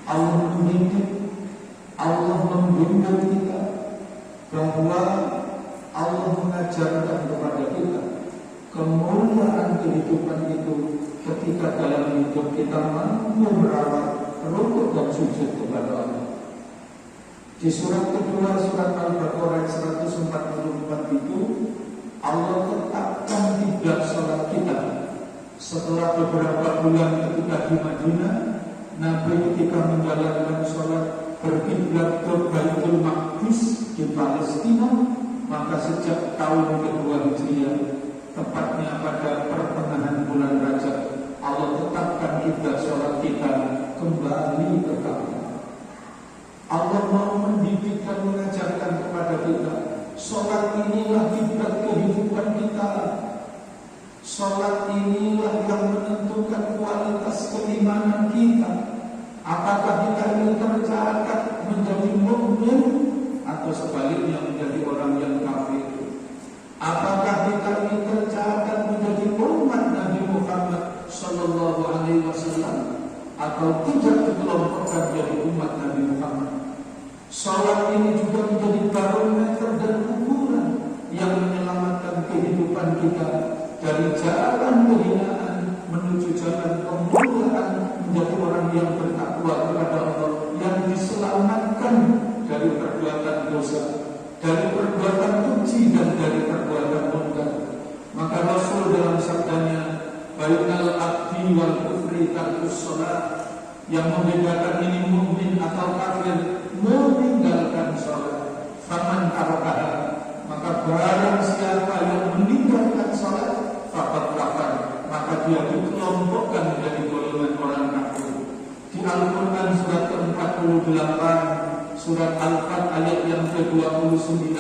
Allah mendidik, Allah membimbing kita, bahwa Allah mengajarkan kepada kita kemuliaan kehidupan itu ketika dalam hidup kita mampu merawat rukuk dan sujud kepada Allah. Di surat kedua, surat Al-Baqarah 144 itu Allah tetapkan kiblat sholat kita. Setelah beberapa bulan ketika di Madinah, Nabi ketika menjalankan sholat berkiblat ke Baitul Maqdis di Palestina, maka sejak tahun kedua Hijriah, tepatnya pada pertengahan bulan Rajab, Allah tetapkan kiblat sholat kita kembali ke Ka'bah. Allah mau mendidik dan mengajarkan kepada kita, sholat inilah kiblat kehidupan kita. Sholat inilah yang menentukan kualitas keimanan kita. Apakah kita ini tercatat menjadi mukmin atau sebaliknya menjadi orang yang kafir? Apakah kita ini tercatat menjadi umat Nabi Muhammad Sallallahu Alaihi Wasallam atau tidak dikelompokkan jadi umat Nabi Muhammad? Salat ini juga menjadi barometer dan ukuran yang menyelamatkan kehidupan kita dari jalan kehinaan menuju jalan kemuliaan, menjadi orang yang bertakwa kepada Allah, yang diselamatkan dari perbuatan dosa, dari perbuatan keji dan dari perbuatan munkar. Maka Rasul dalam sabdanya, bainal abdi wal kufri tarkus shalah, yang membedakan ini mukmin atau kafir meninggalkan sholat. Faman tarakaha, maka barang siapa yang meninggalkan sholat, faqad kafar, maka dia dikelompokkan menjadi golongan orang kafir. Di Al-Quran surat ke-48, surat Al-Fat ayat yang ke-29,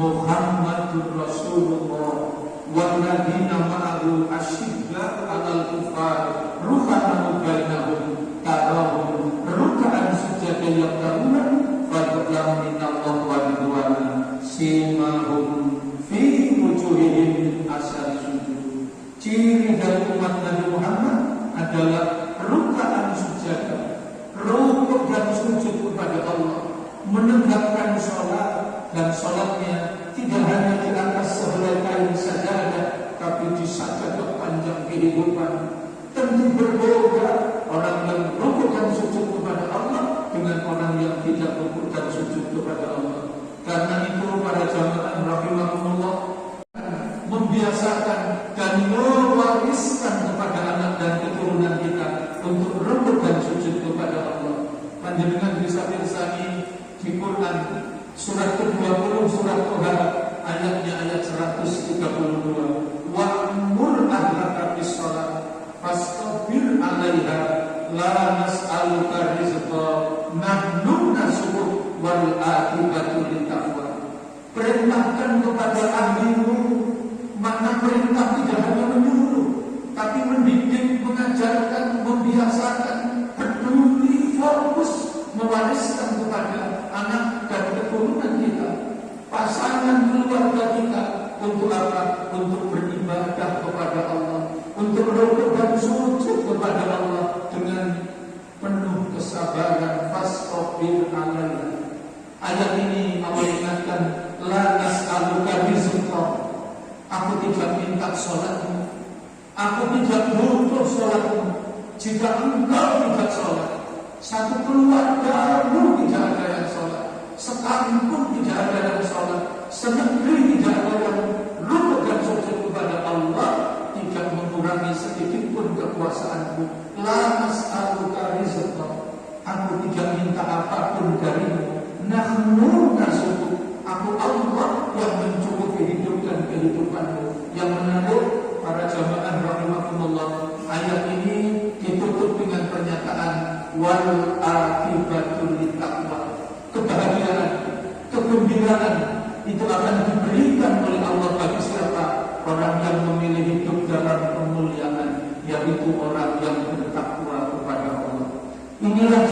Muhammadur Rasulullah walladzina ma'ahu asyidda'u 'alal kufar ruhamaa'u bainahum tarahum ruk'an sujada yaqra'una fadlan minallahi wa ridwana simahum fi wujuhihim min asari sujud. Ciri dari umat Nabi Muhammad adalah ruk'an sujada, rukuk dan sujud kepada Allah, menegakkan sholat, dan sholatnya tidak hanya di atas sehelai kain sajadah, tapi di sajadah panjang kehidupan. Tentu berbeda orang yang rukuk dan sujud kepada Allah dengan orang yang tidak rukuk dan sujud kepada Allah. Karena itu para jamaah rahimahumullah, membiasakan dan mewariskan kepada anak dan keturunan kita untuk rukuk dan sujud kepada Allah. Panjenengan bisa pirsani di Quran surat ke-20, surat Toha, ayatnya ayat 132. Wa'mur ahlaka bis-shalah fastabir 'alaiha la nas'aluka rizqa nahnu narzuquka wal 'aqibatu lit-taqwa. Perintahkan kepada ahlimu, makna perintah tidak hanya menyuruh, tapi mendidik, mengajarkan, membiasakan, peduli, fokus, mewariskan kepada anak dan keturunan kita, pasangan keluarga kita. Untuk apa? Untuk beribadah kepada Allah, untuk rukuk dan sujud kepada Allah dengan penuh kesabaran. Fastabir 'alaiha. Ayat ini Allah ingatkan, la nas'aluka rizqa. Aku tidak minta sholatmu, aku tidak butuh sholatmu. Jika engkau tidak sholat, satu keluargamu tidak ada yang sholat, sekampung tidak ada yang sholat, senegeri tidak ada yang rukuk dan sujud kepada Allah, tidak mengurangi sedikit pun kekuasaanmu. La nas'aluka rizqa. Aku tidak minta apapun darimu. Nahnu narzuquka. Aku Allah yang mencukupi hidup dan kehidupanmu. Yang menarik para jamaah rahimahumullah, ayat ini ditutup dengan pernyataan wal akibatul littaqwa. Kebahagiaan, kegembiraan itu akan diberikan oleh Allah bagi siapa? Orang yang memilih hidup dalam kemuliaan, yaitu orang yang bertakwa kepada Allah. Inilah